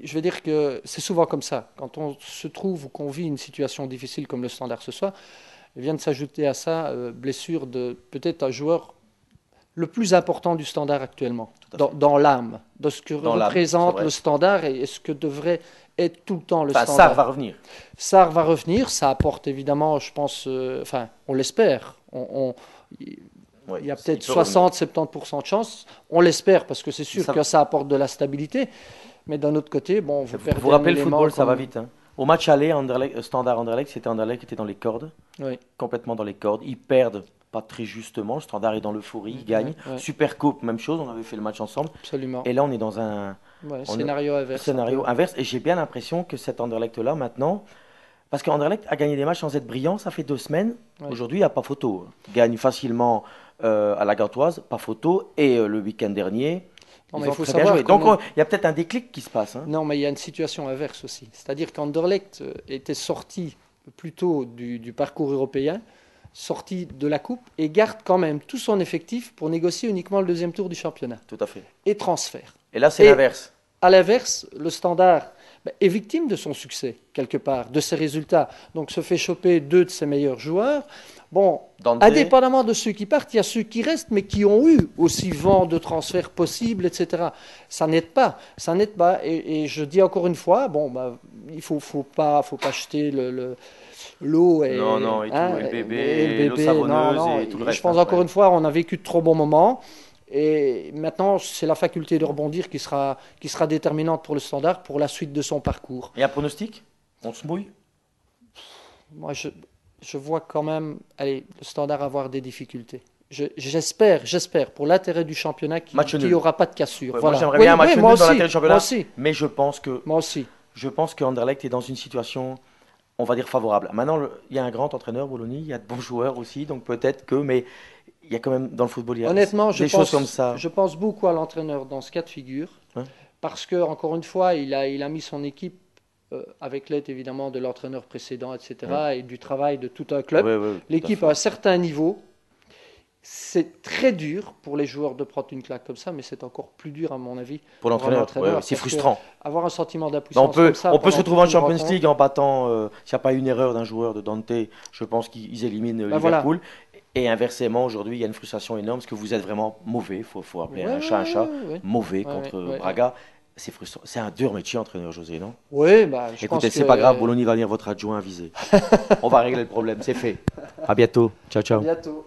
je vais dire que c'est souvent comme ça. Quand on se trouve ou qu'on vit une situation difficile comme le Standard ce soir, vient de s'ajouter à ça blessure de peut-être un joueur le plus important du Standard actuellement, dans l'âme, de ce que représente le Standard et ce que devrait être tout le temps le Standard. Sarr va revenir. Sarr va revenir, ça apporte évidemment, je pense, on l'espère. Il y a peut-être 60-70% de chance. On l'espère parce que c'est sûr que ça apporte de la stabilité. Mais d'un autre côté, bon, vous perdez. Vous vous rappelez le football, ça va vite. Hein. Au match aller, Standard Anderlecht, c'était Anderlecht qui était dans les cordes, complètement dans les cordes. Ils perdent pas très justement. Le Standard est dans l'euphorie, il gagne. Super Coupe, même chose. On avait fait le match ensemble. Absolument. Et là, on est dans un scénario inverse. Scénario inverse. Et j'ai bien l'impression que cet Anderlecht-là, maintenant, parce qu'Anderlecht a gagné des matchs sans être brillant, ça fait 2 semaines. Aujourd'hui, il n'y a pas photo. Il gagne facilement à la Gantoise, pas photo. Et le week-end dernier, ils ont très bien joué. Donc, il y a peut-être un déclic qui se passe. Hein. Non, mais il y a une situation inverse aussi. C'est-à-dire qu'Anderlecht était sorti plutôt du parcours européen, sorti de la Coupe, et garde quand même tout son effectif pour négocier uniquement le 2e tour du championnat. Tout à fait. Et transfert. Et là, c'est l'inverse. À l'inverse, le Standard est victime de son succès, quelque part, de ses résultats. Donc, se fait choper 2 de ses meilleurs joueurs. Bon, indépendamment de ceux qui partent, il y a ceux qui restent, mais qui ont eu aussi vent de transfert possible, etc. Ça n'aide pas. Ça n'aide pas. Et je dis encore une fois, il ne faut pas jeter l'eau et, non, et, et le bébé, l'eau savonneuse et tout le reste. Je pense encore une fois, on a vécu de trop bons moments. Et maintenant, c'est la faculté de rebondir qui sera déterminante pour le Standard pour la suite de son parcours. Et un pronostic ? On se mouille ? Moi, je vois quand même le Standard avoir des difficultés. J'espère, pour l'intérêt du championnat, qu'il n'y aura pas de cassure. Ouais, voilà. Moi, j'aimerais bien un match nul dans l'intérêt du championnat. Moi aussi. Mais je pense que Anderlecht est dans une situation, on va dire, favorable. Maintenant, il y a un grand entraîneur, Bologna, il y a de bons joueurs aussi, donc peut-être que... Mais il y a quand même, dans le football, il y a des choses comme ça. Je pense beaucoup à l'entraîneur dans ce cas de figure, parce que, encore une fois, il a mis son équipe, avec l'aide évidemment de l'entraîneur précédent, etc., et du travail de tout un club. L'équipe à un certain niveau. C'est très dur pour les joueurs de prendre une claque comme ça, mais c'est encore plus dur, à mon avis, pour l'entraîneur. C'est frustrant. Avoir un sentiment d'impuissance on peut se retrouver en Champions League en battant, s'il n'y a pas une erreur d'un joueur de Dante, je pense qu'ils éliminent Liverpool. Voilà. Et inversement, aujourd'hui, il y a une frustration énorme parce que vous êtes vraiment mauvais. Il faut appeler un chat, mauvais contre Braga. C'est frustrant. C'est un dur métier, entraîneur José, non ? Oui, écoutez, c'est pas grave, Bologna va venir votre adjoint avisé. On va régler le problème, c'est fait. À bientôt. Ciao, ciao. À bientôt.